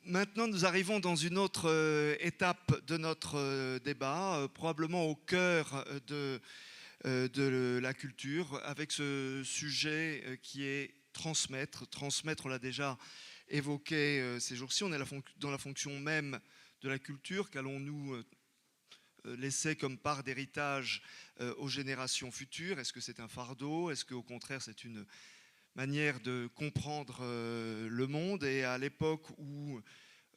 Maintenant, nous arrivons dans une autre étape de notre débat, probablement au cœur de la culture, avec ce sujet qui est transmettre. Transmettre, on l'a déjà évoqué ces jours-ci, on est dans la fonction même de la culture. Qu'allons-nous laisser comme part d'héritage aux générations futures? Est-ce que c'est un fardeau? Est-ce qu'au contraire c'est une manière de comprendre le monde? Et à l'époque où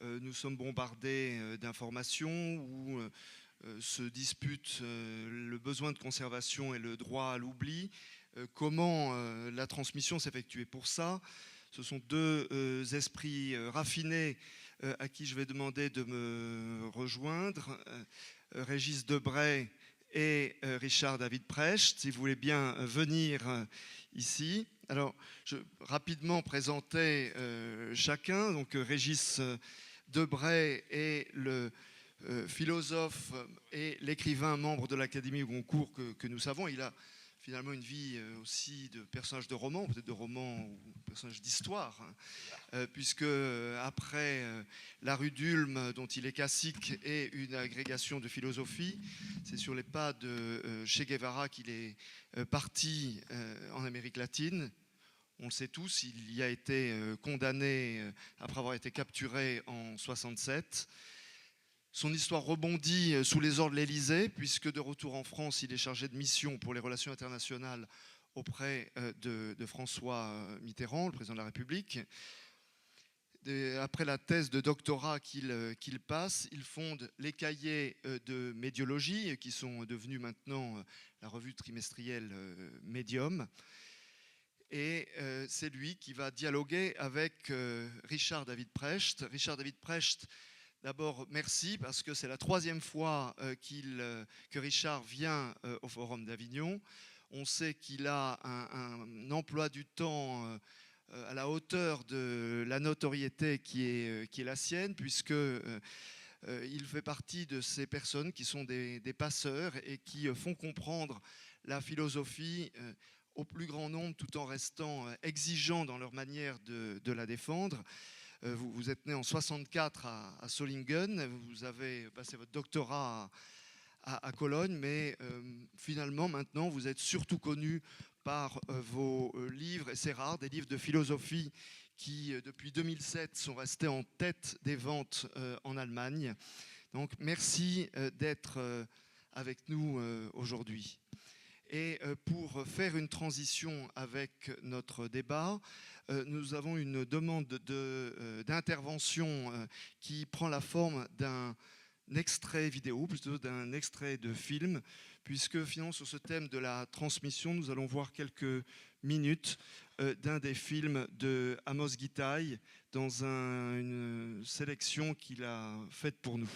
nous sommes bombardés d'informations, où se disputent le besoin de conservation et le droit à l'oubli, comment la transmission s'effectuer? Pour ça, ce sont deux esprits raffinés à qui je vais demander de me rejoindre, Régis Debray et Richard David Precht, si vous voulez bien venir ici. Alors, je vais rapidement présenter chacun. Donc, Régis Debray est le philosophe et l'écrivain membre de l'Académie Goncourt que nous savons. Il a finalement une vie aussi de personnage de roman, peut-être de roman ou personnage d'histoire, puisque après La Rue d'Ulm, dont il est classique, et une agrégation de philosophie, c'est sur les pas de Che Guevara qu'il est parti en Amérique latine. On le sait tous, il y a été condamné après avoir été capturé en 67. Son histoire rebondit sous les ordres de l'Élysée, puisque de retour en France, il est chargé de mission pour les relations internationales auprès de François Mitterrand, le président de la République. Après la thèse de doctorat qu'il passe, il fonde les cahiers de médiologie, qui sont devenus maintenant la revue trimestrielle Medium. Et c'est lui qui va dialoguer avec Richard David Precht. Richard David Precht, d'abord, merci, parce que c'est la troisième fois que Richard vient au Forum d'Avignon. On sait qu'il a un emploi du temps à la hauteur de la notoriété qui est la sienne, puisqu'il fait partie de ces personnes qui sont des passeurs et qui font comprendre la philosophie au plus grand nombre, tout en restant exigeants dans leur manière de la défendre. Vous êtes né en 64 à Solingen, vous avez passé votre doctorat à Cologne, mais finalement maintenant vous êtes surtout connu par vos livres, et c'est rare, des livres de philosophie qui depuis 2007 sont restés en tête des ventes en Allemagne. Donc merci d'être avec nous aujourd'hui. Et pour faire une transition avec notre débat, nous avons une demande d'intervention qui prend la forme d'un extrait vidéo, plutôt d'un extrait de film, puisque finalement sur ce thème de la transmission, nous allons voir quelques minutes d'un des films de Amos Gitaï dans une sélection qu'il a faite pour nous.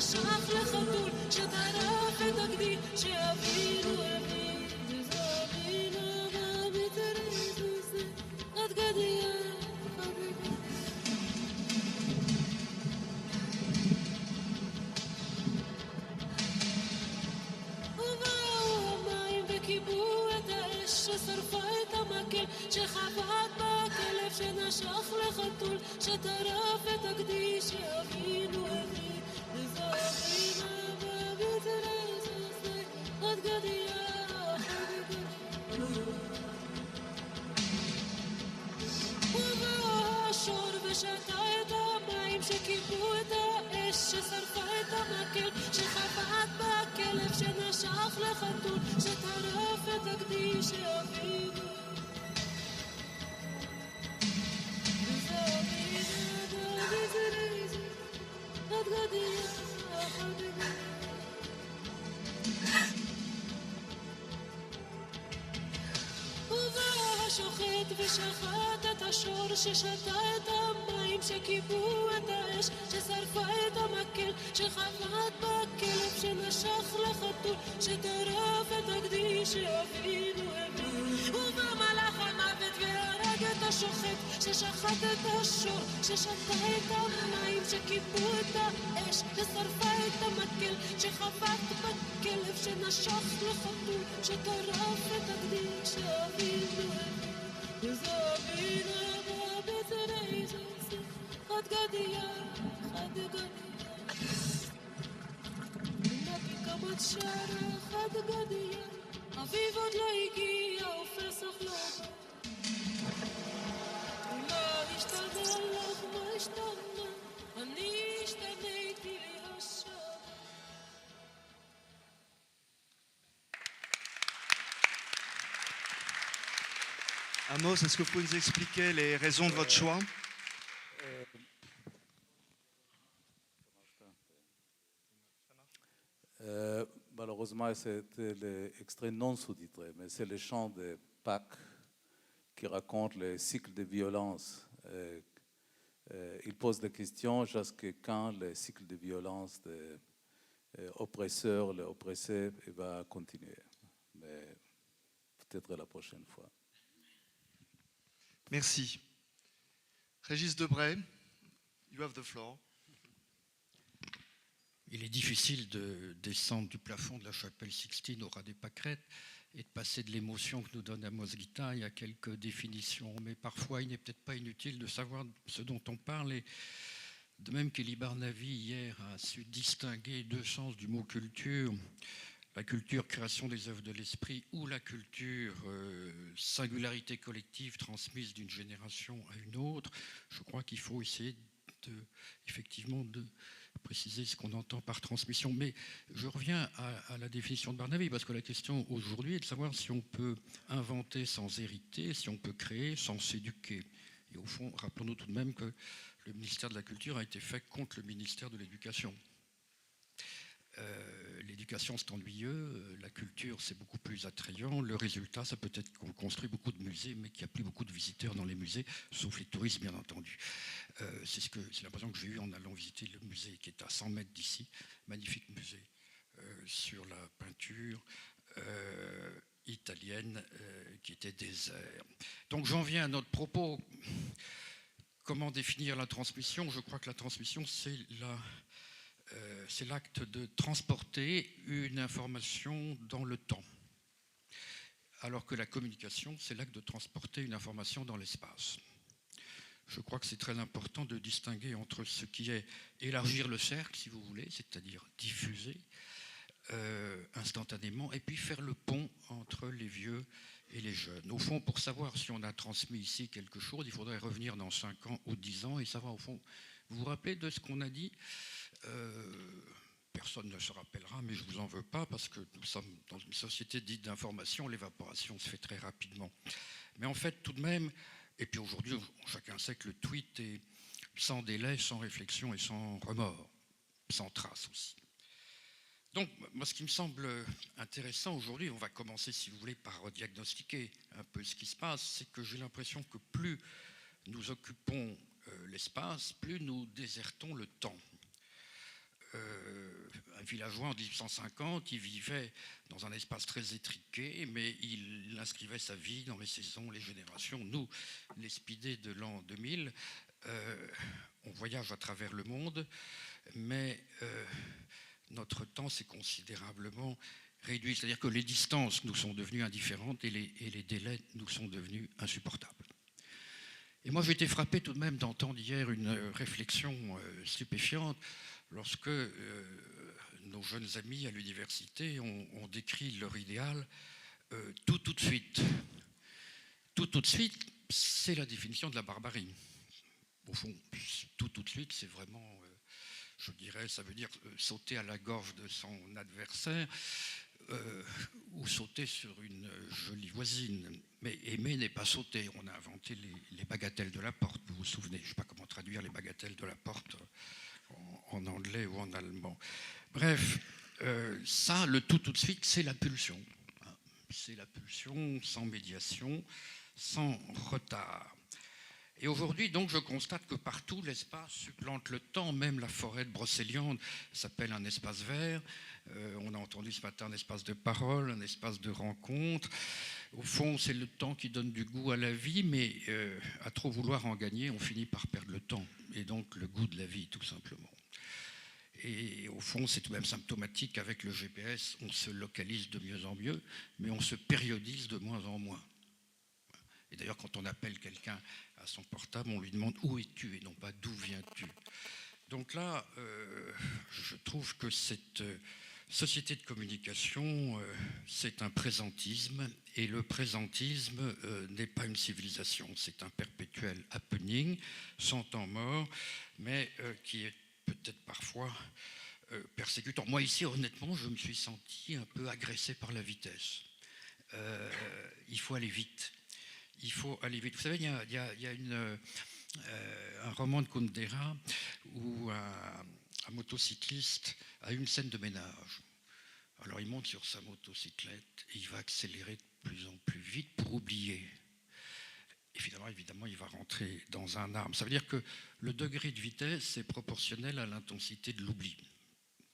שנשך לחתול, שטרף את הגדי, שאוויר הוא אוויר. לחתול שטרף את הקדיש שאבינו הביא לזוהינה בביטרז עוד גדיה ובא השור ושתה את המים שכיבו את האש ששרפה את המקל שחבט בכלב שנשך לחתול שטרף את הקדיש שאבינו ובא השוחט ושחט את השור ששתה את המים שכיבו את האש ששרפה את המקל שחבט בכלב שנשך לחתול שטרף את הקדיש שאבינו הביא ובא מלאך המוות והרג את השוחט ששחט את השור ששתה את המים שכיבו את האש ששרפה את המקל שחבט בכלב שנשך לחתול שטרף את הקדיש שאבינו הביא וזוהינה בביטרז חד גדיה חד גדיה נביא כמת שרה חד גדיה אביב עוד לא הגיע ופסח לא בא מה השתנה לך מה השתנה אני השתניתי לי השעה Amos, est-ce que vous pouvez nous expliquer les raisons de votre choix? Malheureusement, c'était l'extrait non sous-titré, mais c'est le chant de Pâques qui raconte le cycle de violence. Il pose des questions jusqu'à quand le cycle de violence de oppresseur, l'oppressé va continuer. Mais peut-être la prochaine fois. Merci. Régis Debray, you have the floor. Il est difficile de descendre du plafond de la chapelle Sixtine au ras des pâquerettes et de passer de l'émotion que nous donne Amos Guitaille à quelques définitions. Mais parfois, il n'est peut-être pas inutile de savoir ce dont on parle. Et de même qu'Elie Barnavi, hier, a su distinguer deux sens du mot culture, la culture création des œuvres de l'esprit ou la culture singularité collective transmise d'une génération à une autre, je crois qu'il faut essayer effectivement de préciser ce qu'on entend par transmission. Mais je reviens à la définition de Barnavi, parce que la question aujourd'hui est de savoir si on peut inventer sans hériter, si on peut créer sans s'éduquer. Et au fond, rappelons-nous tout de même que le ministère de la Culture a été fait contre le ministère de l'Éducation. L'éducation, c'est ennuyeux, la culture, c'est beaucoup plus attrayant. Le résultat, ça peut être qu'on construit beaucoup de musées, mais qu'il n'y a plus beaucoup de visiteurs dans les musées, sauf les touristes, bien entendu. C'est l'impression que j'ai eue en allant visiter le musée qui est à 100 mètres d'ici, magnifique musée sur la peinture italienne qui était désert. Donc j'en viens à notre propos. Comment définir la transmission? Je crois que la transmission, c'est l'acte de transporter une information dans le temps, alors que la communication, c'est l'acte de transporter une information dans l'espace. Je crois que c'est très important de distinguer entre ce qui est élargir le cercle, si vous voulez, c'est-à-dire diffuser instantanément, et puis faire le pont entre les vieux et les jeunes. Au fond, pour savoir si on a transmis ici quelque chose, il faudrait revenir dans 5 ans ou 10 ans et savoir, au fond, vous vous rappelez de ce qu'on a dit? Personne ne se rappellera, mais je ne vous en veux pas, parce que nous sommes dans une société dite d'information, l'évaporation se fait très rapidement. Mais en fait, tout de même, et puis aujourd'hui, chacun sait que le tweet est sans délai, sans réflexion et sans remords, sans trace aussi. Donc, moi, ce qui me semble intéressant aujourd'hui, on va commencer, si vous voulez, par rediagnostiquer un peu ce qui se passe, c'est que j'ai l'impression que plus nous occupons l'espace, plus nous désertons le temps. Un villageois en 1850, il vivait dans un espace très étriqué, mais il inscrivait sa vie dans les saisons, les générations. Nous, les speedés de l'an 2000, on voyage à travers le monde, mais notre temps s'est considérablement réduit. C'est-à-dire que les distances nous sont devenues indifférentes et les délais nous sont devenus insupportables. Et moi, j'ai été frappé tout de même d'entendre hier une réflexion stupéfiante lorsque nos jeunes amis à l'université ont décrit leur idéal tout de suite. Tout de suite, c'est la définition de la barbarie. Au fond, tout de suite, c'est vraiment, je dirais, ça veut dire sauter à la gorge de son adversaire ou sauter sur une jolie voisine. Mais aimer n'est pas sauter. On a inventé les bagatelles de la porte, vous vous souvenez. Je ne sais pas comment traduire les bagatelles de la porte en anglais ou en allemand. Bref, ça, le tout de suite, c'est la pulsion. C'est la pulsion sans médiation, sans retard. Et aujourd'hui, donc, je constate que partout, l'espace supplante le temps. Même la forêt de Brocéliande s'appelle un espace vert. On a entendu ce matin un espace de parole, un espace de rencontre. Au fond, c'est le temps qui donne du goût à la vie, mais à trop vouloir en gagner, on finit par perdre le temps. Et donc, le goût de la vie, tout simplement. Et au fond, c'est tout de même symptomatique. Avec le GPS, on se localise de mieux en mieux, mais on se périodise de moins en moins. Et d'ailleurs, quand on appelle quelqu'un à son portable, on lui demande où es-tu et non pas d'où viens-tu. Donc là, je trouve que cette société de communication, c'est un présentisme, et le présentisme n'est pas une civilisation, c'est un perpétuel happening, sans temps mort, mais qui est peut-être parfois persécutant. Moi ici, honnêtement, je me suis senti un peu agressé par la vitesse. Il faut aller vite. Il faut aller vite. Vous savez, il y a un roman de Kundera où un motocycliste a une scène de ménage. Alors il monte sur sa motocyclette et il va accélérer de plus en plus vite pour oublier. Et finalement, évidemment, il va rentrer dans un arbre. Ça veut dire que le degré de vitesse est proportionnel à l'intensité de l'oubli.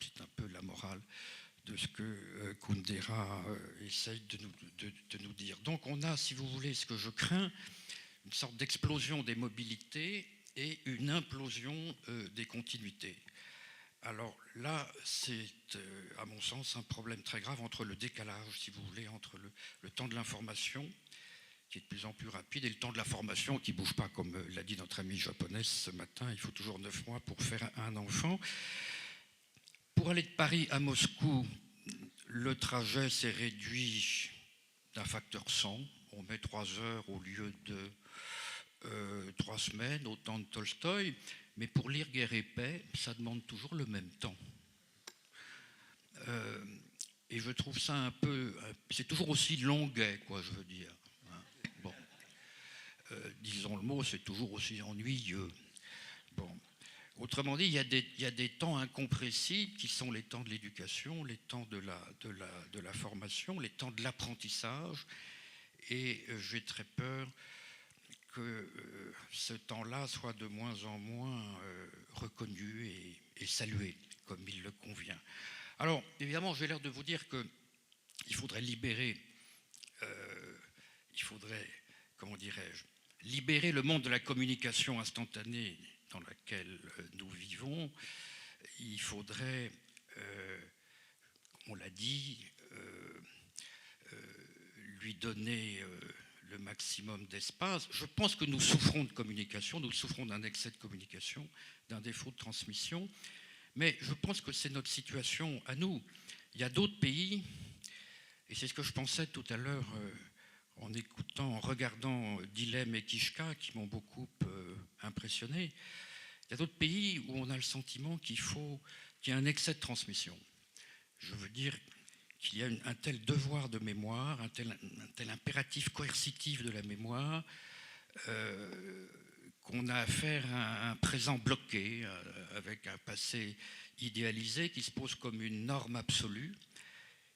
C'est un peu la morale de ce que Kundera essaye de nous dire. Donc on a, si vous voulez, ce que je crains, une sorte d'explosion des mobilités et une implosion des continuités. Alors là, c'est, à mon sens, un problème très grave entre le décalage, si vous voulez, entre le temps de l'information, qui est de plus en plus rapide, et le temps de la formation qui ne bouge pas, comme l'a dit notre amie japonaise ce matin. Il faut toujours 9 mois pour faire un enfant. Pour aller de Paris à Moscou, le trajet s'est réduit d'un facteur 100. On met 3 heures au lieu de 3 semaines, au temps de Tolstoï. Mais pour lire Guerre et paix, ça demande toujours le même temps. Et je trouve ça un peu... C'est toujours aussi longuet, quoi, je veux dire. Bon. Disons le mot, c'est toujours aussi ennuyeux. Bon. Autrement dit, il y a des temps incompressibles qui sont les temps de l'éducation, les temps de la formation, les temps de l'apprentissage. Et j'ai très peur que ce temps-là soit de moins en moins reconnu et salué comme il le convient. Alors, évidemment, j'ai l'air de vous dire qu'il faudrait libérer, comment dirais-je, libérer le monde de la communication instantanée dans laquelle nous vivons. Il faudrait, on l'a dit, lui donner le maximum d'espace. Je pense que nous souffrons de communication, nous souffrons d'un excès de communication, d'un défaut de transmission, mais je pense que c'est notre situation à nous. Il y a d'autres pays, et c'est ce que je pensais tout à l'heure en écoutant, en regardant Dilem et Kishka, qui m'ont beaucoup impressionné. Il y a d'autres pays où on a le sentiment qu'il y a un excès de transmission. Je veux dire qu'il y a un tel devoir de mémoire, un tel impératif coercitif de la mémoire, qu'on a affaire à un présent bloqué, avec un passé idéalisé qui se pose comme une norme absolue,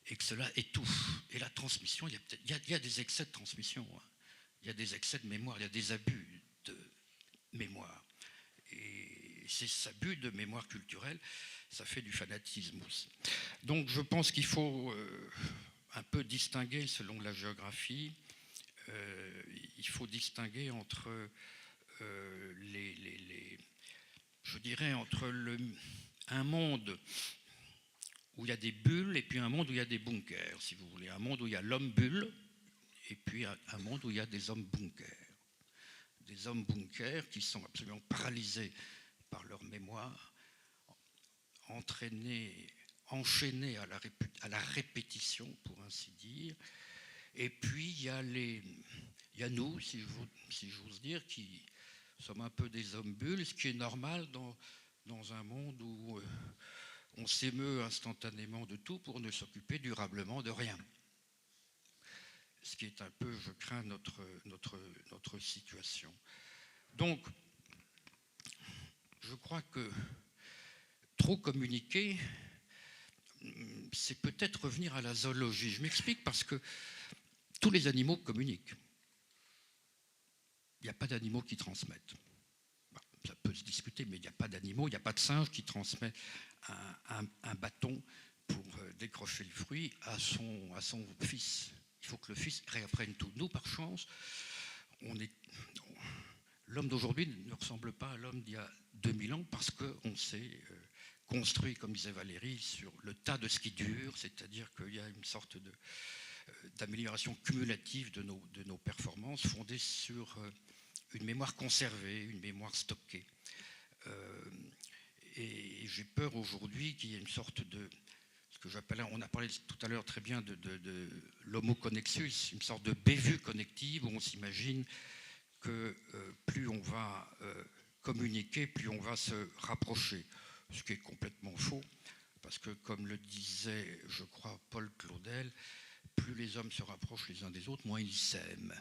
et que cela étouffe. Et la transmission, il y a des excès de transmission, hein. Il y a des excès de mémoire, il y a des abus de mémoire. Et ces abus de mémoire culturelle, ça fait du fanatisme aussi. Donc je pense qu'il faut un peu distinguer selon la géographie. Il faut distinguer entre je dirais entre un monde où il y a des bulles et puis un monde où il y a des bunkers, si vous voulez. Un monde où il y a l'homme bulle et puis un monde où il y a des hommes bunkers. des hommes bunkers qui sont absolument paralysés par leur mémoire, enchaînés à la répétition, pour ainsi dire. Et puis, il y a nous, si j'ose dire, qui sommes un peu des hommes bulles, ce qui est normal dans un monde où on s'émeut instantanément de tout pour ne s'occuper durablement de rien. Ce qui est un peu, je crains, notre situation. Donc, je crois que trop communiquer, c'est peut-être revenir à la zoologie. Je m'explique parce que tous les animaux communiquent. Il n'y a pas d'animaux qui transmettent. Ça peut se discuter, mais il n'y a pas d'animaux, il n'y a pas de singe qui transmet un bâton pour décrocher le fruit à son fils. Il faut que le fils réapprenne tout. Nous, par chance, l'homme d'aujourd'hui ne ressemble pas à l'homme d'il y a 2000 ans parce qu'on s'est construit, comme disait Valérie, sur le tas de ce qui dure, c'est-à-dire qu'il y a une sorte d'amélioration cumulative de nos performances fondée sur une mémoire conservée, une mémoire stockée. Et j'ai peur aujourd'hui qu'il y ait une sorte de, ce que j'appelle, on a parlé tout à l'heure très bien de l'homo connexus, une sorte de bévue connective où on s'imagine que plus on va communiquer, plus on va se rapprocher. Ce qui est complètement faux, parce que comme le disait, je crois, Paul Claudel, plus les hommes se rapprochent les uns des autres, moins ils s'aiment.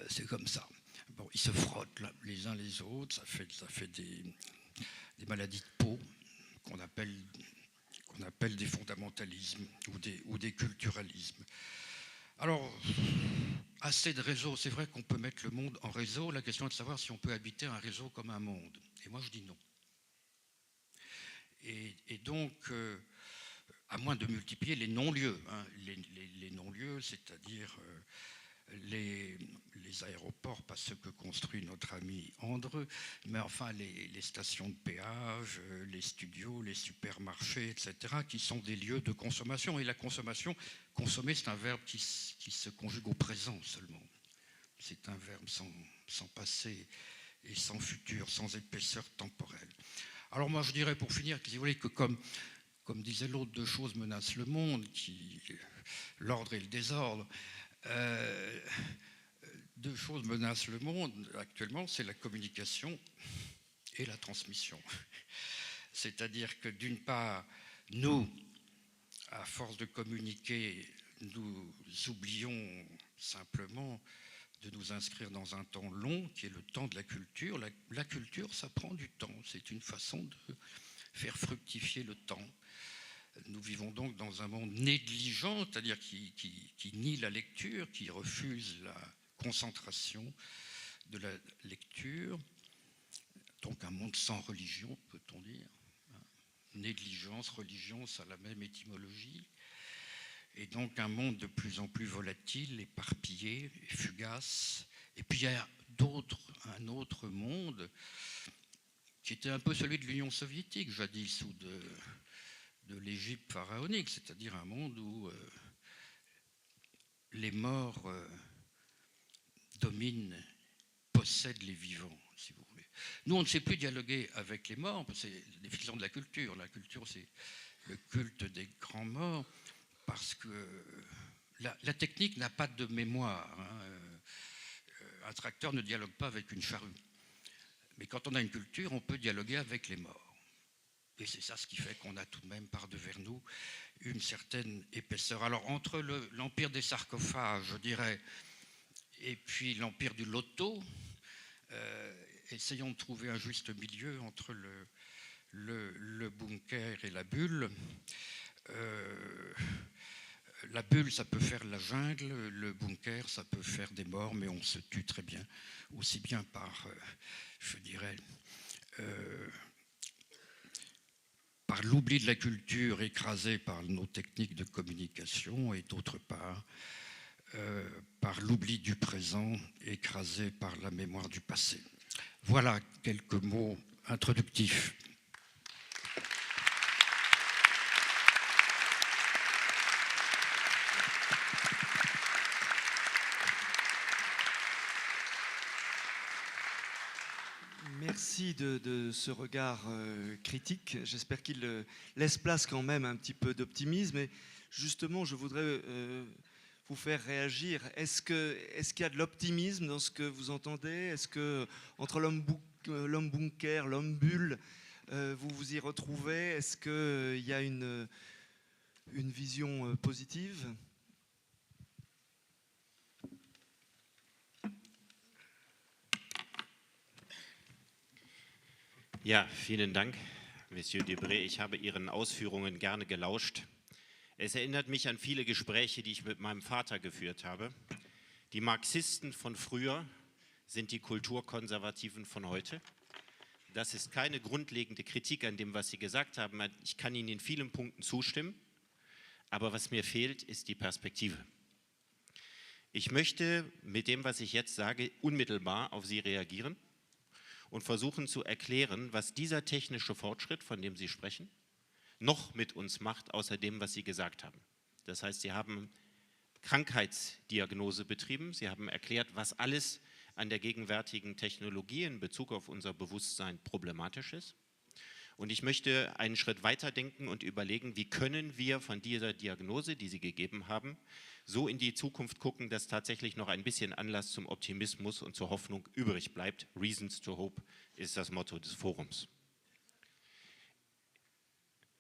C'est comme ça. Bon, ils se frottent là, les uns les autres, ça fait des maladies de peau qu'on appelle des fondamentalismes ou des culturalismes. Alors, assez de réseaux. C'est vrai qu'on peut mettre le monde en réseau. La question est de savoir si on peut habiter un réseau comme un monde. Et moi, je dis non. Et donc, à moins de multiplier les non-lieux, hein, les non-lieux, c'est-à-dire les aéroports, pas ceux que construit notre ami Andreu, mais enfin les stations de péage, les studios, les supermarchés, etc., qui sont des lieux de consommation. Et la consommation, consommer, c'est un verbe qui se conjugue au présent seulement. C'est un verbe sans passé et sans futur, sans épaisseur temporelle. Alors moi, je dirais, pour finir, si vous voulez, que comme disait l'autre, deux choses menacent le monde, l'ordre et le désordre. Deux choses menacent le monde actuellement, c'est la communication et la transmission. C'est-à-dire que d'une part, nous, à force de communiquer, nous oublions simplement de nous inscrire dans un temps long, qui est le temps de la culture. La culture, ça prend du temps. C'est une façon de faire fructifier le temps. Nous vivons donc dans un monde négligent, c'est-à-dire qui nie la lecture, qui refuse la concentration de la lecture. Donc un monde sans religion, peut-on dire. Négligence, religion, ça a la même étymologie. Et donc un monde de plus en plus volatile, éparpillé, fugace. Et puis il y a un autre monde qui était un peu celui de l'Union soviétique, jadis, ou de l'Égypte pharaonique, c'est-à-dire un monde où les morts dominent, possèdent les vivants, si vous voulez. Nous, on ne sait plus dialoguer avec les morts, c'est la définition de la culture. La culture, c'est le culte des grands morts, parce que la technique n'a pas de mémoire. Un tracteur ne dialogue pas avec une charrue. Mais quand on a une culture, on peut dialoguer avec les morts. Et c'est ça ce qui fait qu'on a tout de même par-devers nous une certaine épaisseur. Alors entre l'empire des sarcophages, je dirais, et puis l'empire du loto, essayons de trouver un juste milieu entre le bunker et la bulle. La bulle, ça peut faire la jungle, le bunker, ça peut faire des morts, mais on se tue très bien, aussi bien par, je dirais, par l'oubli de la culture écrasée par nos techniques de communication, et d'autre part, par l'oubli du présent écrasé par la mémoire du passé. Voilà quelques mots introductifs. Merci de ce regard critique. J'espère qu'il laisse place quand même à un petit peu d'optimisme. Et justement, je voudrais vous faire réagir. Est-ce qu'il y a de l'optimisme dans ce que vous entendez? Est-ce que entre l'homme bunker, l'homme bulle, vous vous y retrouvez? Est-ce qu'il y a une vision positive? Ja, vielen Dank, Monsieur Debré. Ich habe Ihren Ausführungen gerne gelauscht. Es erinnert mich an viele Gespräche, die ich mit meinem Vater geführt habe. Die Marxisten von früher sind die Kulturkonservativen von heute. Das ist keine grundlegende Kritik an dem, was Sie gesagt haben. Ich kann Ihnen in vielen Punkten zustimmen, aber was mir fehlt, ist die Perspektive. Ich möchte mit dem, was ich jetzt sage, unmittelbar auf Sie reagieren und versuchen zu erklären, was dieser technische Fortschritt, von dem Sie sprechen, noch mit uns macht, außer dem, was Sie gesagt haben. Das heißt, Sie haben Krankheitsdiagnose betrieben, Sie haben erklärt, was alles an der gegenwärtigen Technologie in Bezug auf unser Bewusstsein problematisch ist. Und ich möchte einen Schritt weiter denken und überlegen, wie können wir von dieser Diagnose, die Sie gegeben haben, so in die Zukunft gucken, dass tatsächlich noch ein bisschen Anlass zum Optimismus und zur Hoffnung übrig bleibt. Reasons to Hope ist das Motto des Forums.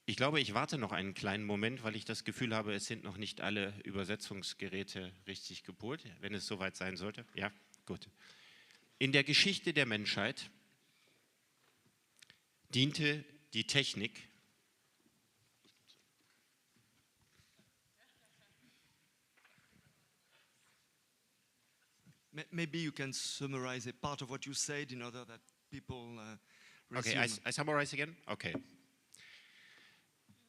Ich glaube, ich warte noch einen kleinen Moment, weil ich das Gefühl habe, es sind noch nicht alle Übersetzungsgeräte richtig gepolt, wenn es soweit sein sollte. Ja, gut. In der Geschichte der Menschheit diente die Technik Maybe you can summarize a part of what you said in order that people Okay, resume. I summarize again? Okay.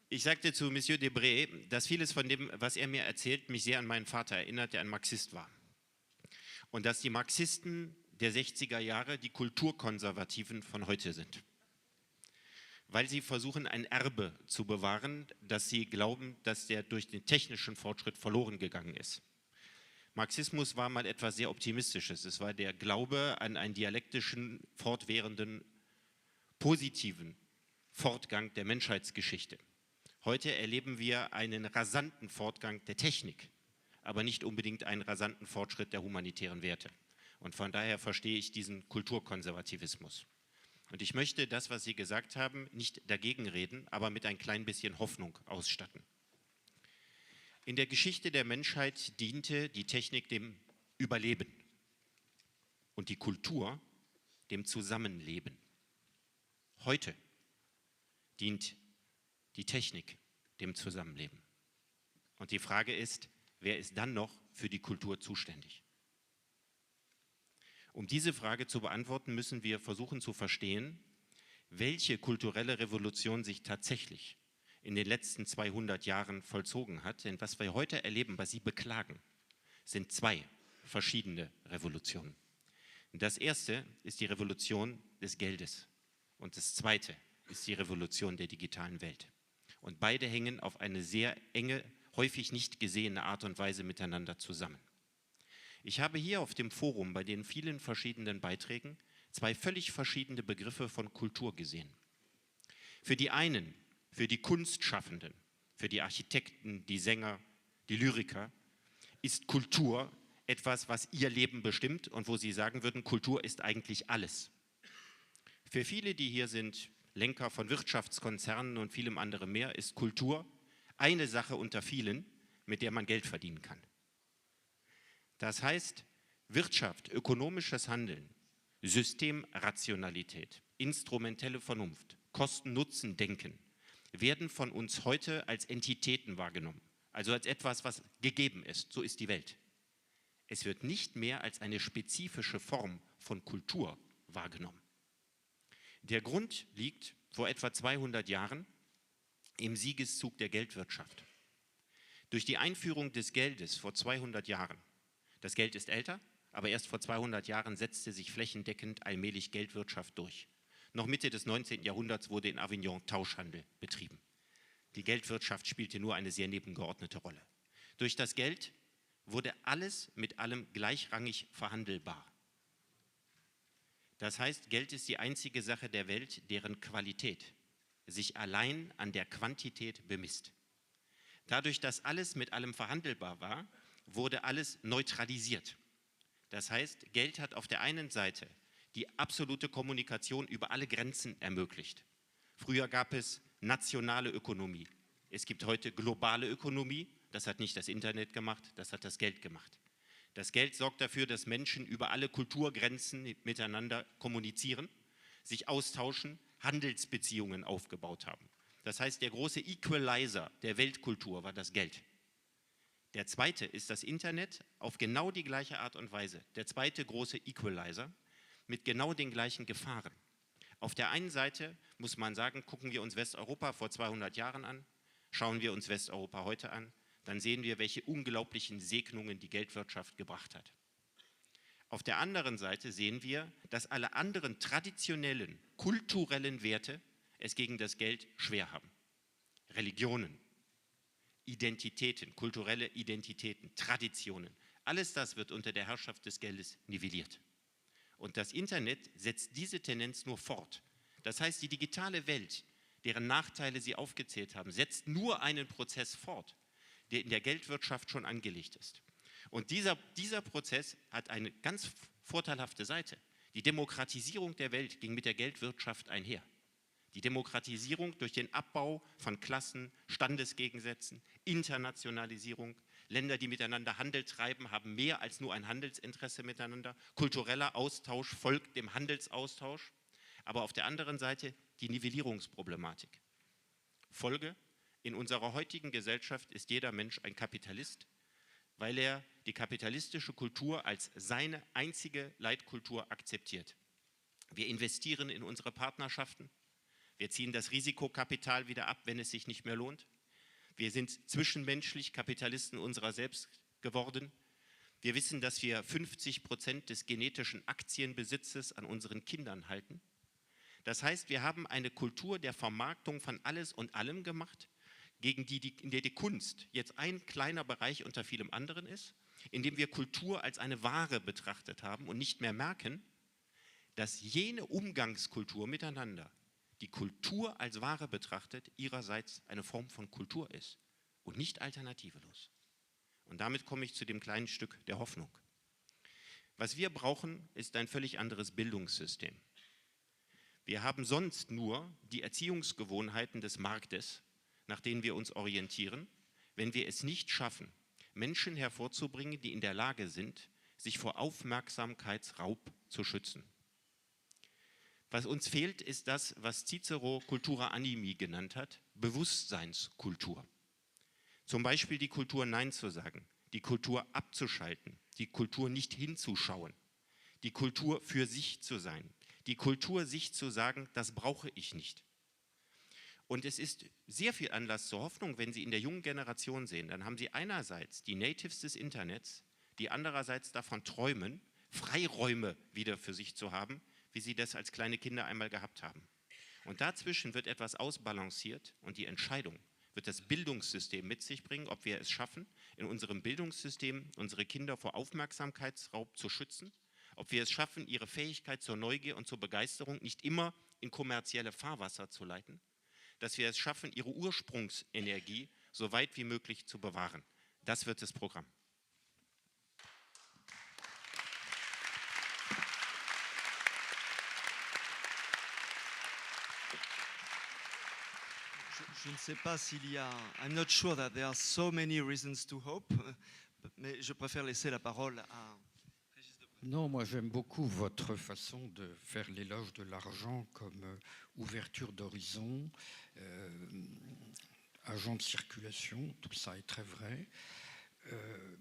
Ich sagte zu Monsieur Debré, dass vieles von dem, was er mir erzählt, mich sehr an meinen Vater erinnert, der ein Marxist war. Und dass die Marxisten der 60er Jahre die Kulturkonservativen von heute sind. Weil sie versuchen, ein Erbe zu bewahren, das sie glauben, dass der durch den technischen Fortschritt verloren gegangen ist. Marxismus war mal etwas sehr Optimistisches. Es war der Glaube an einen dialektischen, fortwährenden, positiven Fortgang der Menschheitsgeschichte. Heute erleben wir einen rasanten Fortgang der Technik, aber nicht unbedingt einen rasanten Fortschritt der humanitären Werte. Und von daher verstehe ich diesen Kulturkonservativismus. Und ich möchte das, was Sie gesagt haben, nicht dagegen reden, aber mit ein klein bisschen Hoffnung ausstatten. In der Geschichte der Menschheit diente die Technik dem Überleben und die Kultur dem Zusammenleben. Heute dient die Technik dem Zusammenleben. Und die Frage ist, wer ist dann noch für die Kultur zuständig? Um diese Frage zu beantworten, müssen wir versuchen zu verstehen, welche kulturelle Revolution sich tatsächlich in den letzten 200 Jahren vollzogen hat. Denn was wir heute erleben, was Sie beklagen, sind zwei verschiedene Revolutionen. Das erste ist die Revolution des Geldes und das zweite ist die Revolution der digitalen Welt. Und beide hängen auf eine sehr enge, häufig nicht gesehene Art und Weise miteinander zusammen. Ich habe hier auf dem Forum bei den vielen verschiedenen Beiträgen zwei völlig verschiedene Begriffe von Kultur gesehen. Für die einen, für die Kunstschaffenden, für die Architekten, die Sänger, die Lyriker, ist Kultur etwas, was ihr Leben bestimmt und wo sie sagen würden, Kultur ist eigentlich alles. Für viele, die hier sind, Lenker von Wirtschaftskonzernen und vielem anderem mehr, ist Kultur eine Sache unter vielen, mit der man Geld verdienen kann. Das heißt, Wirtschaft, ökonomisches Handeln, Systemrationalität, instrumentelle Vernunft, Kosten-Nutzen-Denken werden von uns heute als Entitäten wahrgenommen, also als etwas, was gegeben ist. So ist die Welt. Es wird nicht mehr als eine spezifische Form von Kultur wahrgenommen. Der Grund liegt vor etwa 200 Jahren im Siegeszug der Geldwirtschaft. Durch die Einführung des Geldes vor 200 Jahren, das Geld ist älter, aber erst vor 200 Jahren setzte sich flächendeckend allmählich Geldwirtschaft durch. Noch Mitte des 19. Jahrhunderts wurde in Avignon Tauschhandel betrieben. Die Geldwirtschaft spielte nur eine sehr nebengeordnete Rolle. Durch das Geld wurde alles mit allem gleichrangig verhandelbar. Das heißt, Geld ist die einzige Sache der Welt, deren Qualität sich allein an der Quantität bemisst. Dadurch, dass alles mit allem verhandelbar war, wurde alles neutralisiert. Das heißt, Geld hat auf der einen Seite die absolute Kommunikation über alle Grenzen ermöglicht. Früher gab es nationale Ökonomie. Es gibt heute globale Ökonomie. Das hat nicht das Internet gemacht, das hat das Geld gemacht. Das Geld sorgt dafür, dass Menschen über alle Kulturgrenzen miteinander kommunizieren, sich austauschen, Handelsbeziehungen aufgebaut haben. Das heißt, der große Equalizer der Weltkultur war das Geld. Der zweite ist das Internet auf genau die gleiche Art und Weise. Der zweite große Equalizer mit genau den gleichen Gefahren. Auf der einen Seite muss man sagen, gucken wir uns Westeuropa vor 200 Jahren an, schauen wir uns Westeuropa heute an, dann sehen wir, welche unglaublichen Segnungen die Geldwirtschaft gebracht hat. Auf der anderen Seite sehen wir, dass alle anderen traditionellen, kulturellen Werte es gegen das Geld schwer haben. Religionen, Identitäten, kulturelle Identitäten, Traditionen, alles das wird unter der Herrschaft des Geldes nivelliert. Und das Internet setzt diese Tendenz nur fort. Das heißt, die digitale Welt, deren Nachteile Sie aufgezählt haben, setzt nur einen Prozess fort, der in der Geldwirtschaft schon angelegt ist. Und dieser Prozess hat eine ganz vorteilhafte Seite. Die Demokratisierung der Welt ging mit der Geldwirtschaft einher. Die Demokratisierung durch den Abbau von Klassen, Standesgegensätzen, Internationalisierung. Länder, die miteinander Handel treiben, haben mehr als nur ein Handelsinteresse miteinander. Kultureller Austausch folgt dem Handelsaustausch. Aber auf der anderen Seite die Nivellierungsproblematik. Folge: In unserer heutigen Gesellschaft ist jeder Mensch ein Kapitalist, weil er die kapitalistische Kultur als seine einzige Leitkultur akzeptiert. Wir investieren in unsere Partnerschaften. Wir ziehen das Risikokapital wieder ab, wenn es sich nicht mehr lohnt. Wir sind zwischenmenschlich Kapitalisten unserer selbst geworden. Wir wissen, dass wir 50% des genetischen Aktienbesitzes an unseren Kindern halten. Das heißt, wir haben eine Kultur der Vermarktung von alles und allem gemacht, in der die Kunst jetzt ein kleiner Bereich unter vielem anderen ist, in dem wir Kultur als eine Ware betrachtet haben und nicht mehr merken, dass jene Umgangskultur miteinander, die Kultur als Ware betrachtet, ihrerseits eine Form von Kultur ist und nicht alternativelos. Und damit komme ich zu dem kleinen Stück der Hoffnung. Was wir brauchen, ist ein völlig anderes Bildungssystem. Wir haben sonst nur die Erziehungsgewohnheiten des Marktes, nach denen wir uns orientieren, wenn wir es nicht schaffen, Menschen hervorzubringen, die in der Lage sind, sich vor Aufmerksamkeitsraub zu schützen. Was uns fehlt, ist das, was Cicero Cultura Animi genannt hat, Bewusstseinskultur. Zum Beispiel die Kultur Nein zu sagen, die Kultur abzuschalten, die Kultur nicht hinzuschauen, die Kultur für sich zu sein, die Kultur sich zu sagen, das brauche ich nicht. Und es ist sehr viel Anlass zur Hoffnung, wenn Sie in der jungen Generation sehen, dann haben Sie einerseits die Natives des Internets, die andererseits davon träumen, Freiräume wieder für sich zu haben, wie sie das als kleine Kinder einmal gehabt haben. Und dazwischen wird etwas ausbalanciert und die Entscheidung wird das Bildungssystem mit sich bringen, ob wir es schaffen, in unserem Bildungssystem unsere Kinder vor Aufmerksamkeitsraub zu schützen, ob wir es schaffen, ihre Fähigkeit zur Neugier und zur Begeisterung nicht immer in kommerzielle Fahrwasser zu leiten, dass wir es schaffen, ihre Ursprungsenergie so weit wie möglich zu bewahren. Das wird das Programm. Je ne sais pas s'il y a... I'm not sure that there are so many reasons to hope, mais je préfère laisser la parole à... Non, moi j'aime beaucoup votre façon de faire l'éloge de l'argent comme ouverture d'horizon, agent de circulation, tout ça est très vrai.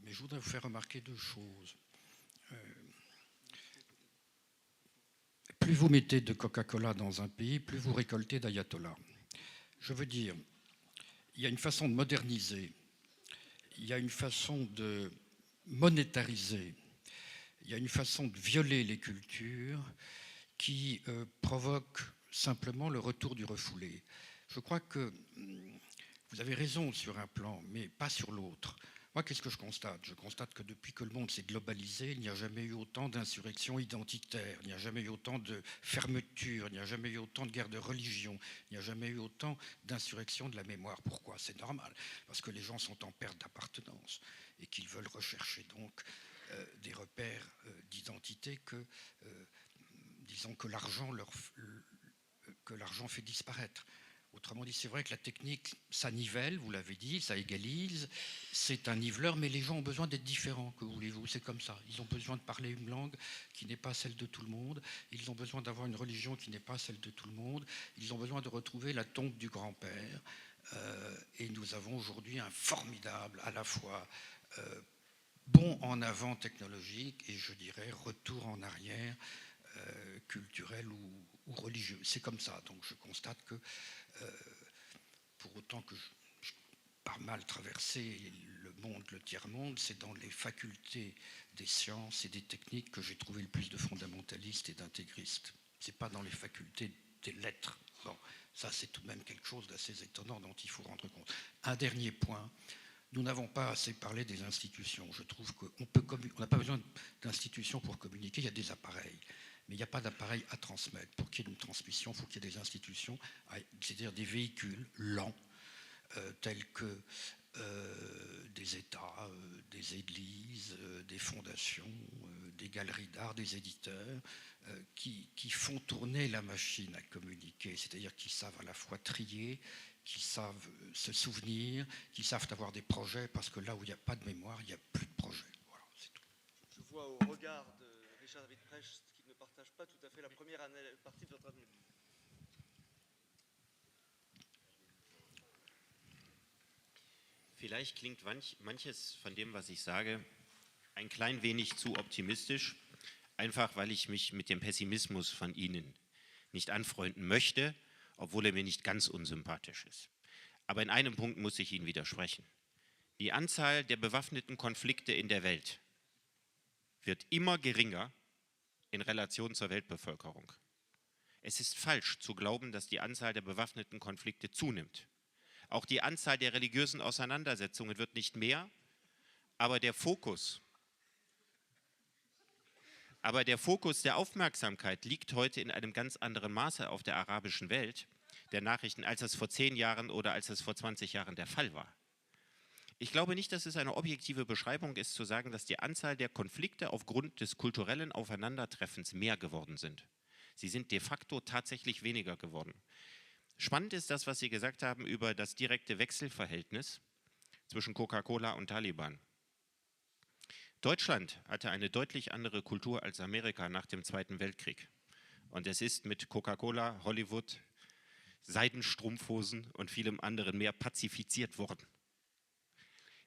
Mais je voudrais vous faire remarquer deux choses. Plus vous mettez de Coca-Cola dans un pays, plus vous récoltez d'ayatollahs. Je veux dire, il y a une façon de moderniser, il y a une façon de monétariser, il y a une façon de violer les cultures qui provoque simplement le retour du refoulé. Je crois que vous avez raison sur un plan, mais pas sur l'autre. Moi, qu'est-ce que je constate? Je constate que depuis que le monde s'est globalisé, il n'y a jamais eu autant d'insurrections identitaires, il n'y a jamais eu autant de fermetures, il n'y a jamais eu autant de guerres de religion, il n'y a jamais eu autant d'insurrections de la mémoire. Pourquoi? C'est normal, parce que les gens sont en perte d'appartenance et qu'ils veulent rechercher donc des repères d'identité que, disons, que l'argent fait disparaître. Autrement dit, c'est vrai que la technique, ça nivelle, vous l'avez dit, ça égalise, c'est un niveleur, mais les gens ont besoin d'être différents, que voulez-vous, c'est comme ça. Ils ont besoin de parler une langue qui n'est pas celle de tout le monde, ils ont besoin d'avoir une religion qui n'est pas celle de tout le monde, ils ont besoin de retrouver la tombe du grand-père, et nous avons aujourd'hui un formidable, à la fois bond en avant technologique et je dirais retour en arrière culturel ou religieux. C'est comme ça, donc je constate que pour autant que je par mal traverser le monde, le tiers-monde, c'est dans les facultés des sciences et des techniques que j'ai trouvé le plus de fondamentalistes et d'intégristes. C'est pas dans les facultés des lettres. Bon, ça c'est tout de même quelque chose d'assez étonnant dont il faut rendre compte. Un dernier point, nous n'avons pas assez parlé des institutions. Je trouve qu'on n'a pas besoin d'institutions pour communiquer, il y a des appareils. Mais il n'y a pas d'appareil à transmettre. Pour qu'il y ait une transmission, il faut qu'il y ait des institutions, c'est-à-dire des véhicules lents, tels que des États, des églises, des fondations, des galeries d'art, des éditeurs, qui font tourner la machine à communiquer, c'est-à-dire qui savent à la fois trier, qui savent se souvenir, qui savent avoir des projets, parce que là où il n'y a pas de mémoire, il n'y a plus de projet. Voilà, c'est tout. Je vois au regard de Richard David Precht qu'il ne partage pas tout à fait la première partie de votre analyse. Vielleicht klingt manches von dem, was ich sage, ein klein wenig zu optimistisch, einfach weil ich mich mit dem Pessimismus von Ihnen nicht anfreunden möchte, obwohl er mir nicht ganz unsympathisch ist. Aber in einem Punkt muss ich Ihnen widersprechen. Die Anzahl der bewaffneten Konflikte in der Welt wird immer geringer in Relation zur Weltbevölkerung. Es ist falsch zu glauben, dass die Anzahl der bewaffneten Konflikte zunimmt. Auch die Anzahl der religiösen Auseinandersetzungen wird nicht mehr, aber der Fokus der Aufmerksamkeit liegt heute in einem ganz anderen Maße auf der arabischen Welt der Nachrichten, als es vor 10 Jahren oder als es vor 20 Jahren der Fall war. Ich glaube nicht, dass es eine objektive Beschreibung ist, zu sagen, dass die Anzahl der Konflikte aufgrund des kulturellen Aufeinandertreffens mehr geworden sind. Sie sind de facto tatsächlich weniger geworden. Spannend ist das, was Sie gesagt haben über das direkte Wechselverhältnis zwischen Coca-Cola und Taliban. Deutschland hatte eine deutlich andere Kultur als Amerika nach dem Zweiten Weltkrieg. Und es ist mit Coca-Cola, Hollywood, Seidenstrumpfhosen und vielem anderen mehr pazifiziert worden.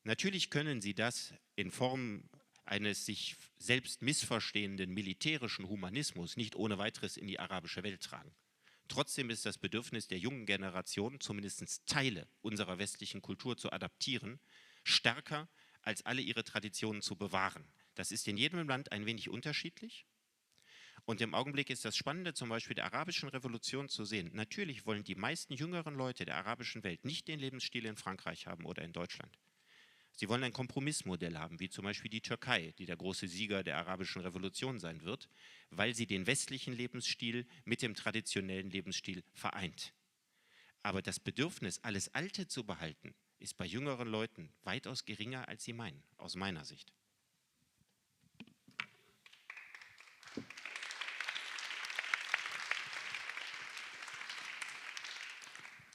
Natürlich können Sie das in Form eines sich selbst missverstehenden militärischen Humanismus nicht ohne weiteres in die arabische Welt tragen. Trotzdem ist das Bedürfnis der jungen Generation, zumindest Teile unserer westlichen Kultur zu adaptieren, stärker als alle ihre Traditionen zu bewahren. Das ist in jedem Land ein wenig unterschiedlich. Und im Augenblick ist das Spannende zum Beispiel der arabischen Revolution zu sehen. Natürlich wollen die meisten jüngeren Leute der arabischen Welt nicht den Lebensstil in Frankreich haben oder in Deutschland. Sie wollen ein Kompromissmodell haben, wie zum Beispiel die Türkei, die der große Sieger der arabischen Revolution sein wird, weil sie den westlichen Lebensstil mit dem traditionellen Lebensstil vereint. Aber das Bedürfnis, alles Alte zu behalten, ist bei jüngeren Leuten weitaus geringer, als sie meinen, aus meiner Sicht.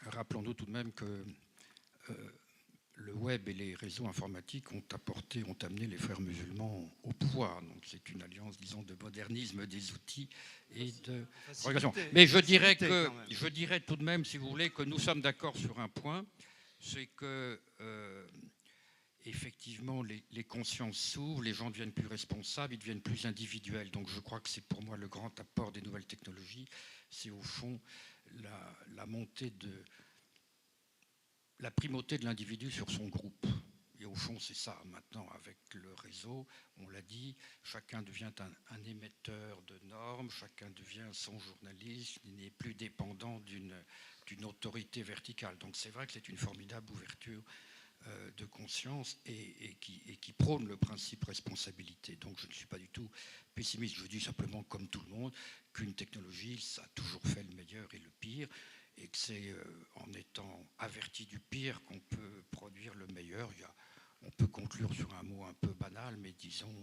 Rappelons-nous tout de même que le web et les réseaux informatiques ont amené les frères musulmans au pouvoir. Donc c'est une alliance, disons, de modernisme des outils et de progression. Mais je dirais tout de même, si vous voulez, que nous sommes d'accord sur un point, c'est que effectivement les consciences s'ouvrent, les gens deviennent plus responsables, ils deviennent plus individuels. Donc je crois que c'est pour moi le grand apport des nouvelles technologies, c'est au fond la montée de la primauté de l'individu sur son groupe. Et au fond, c'est ça. Maintenant, avec le réseau, on l'a dit, chacun devient un émetteur de normes, chacun devient son journaliste, il n'est plus dépendant d'une autorité verticale. Donc c'est vrai que c'est une formidable ouverture de conscience et qui prône le principe responsabilité. Donc je ne suis pas du tout pessimiste, je dis simplement comme tout le monde qu'une technologie, ça a toujours fait le meilleur et le pire, et que c'est en étant averti du pire qu'on peut produire le meilleur. On peut conclure sur un mot un peu banal, mais disons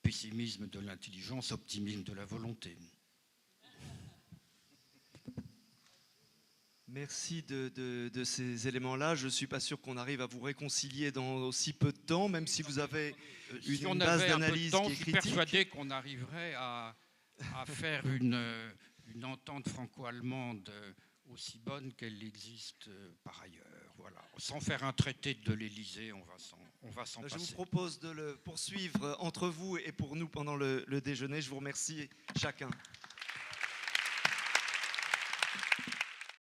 pessimisme de l'intelligence, optimisme de la volonté. Merci de ces éléments-là. Je ne suis pas sûr qu'on arrive à vous réconcilier dans aussi peu de temps, même si vous avez Si on une base avait un peu de d'analyse temps, qui est je suis critique. persuadé qu'on arriverait à faire une entente franco-allemande aussi bonne qu'elle existe par ailleurs. Voilà. Sans faire un traité de l'Élysée, on va s'en Je vous passer. propose de le poursuivre entre vous et pour nous pendant le déjeuner. Je vous remercie chacun.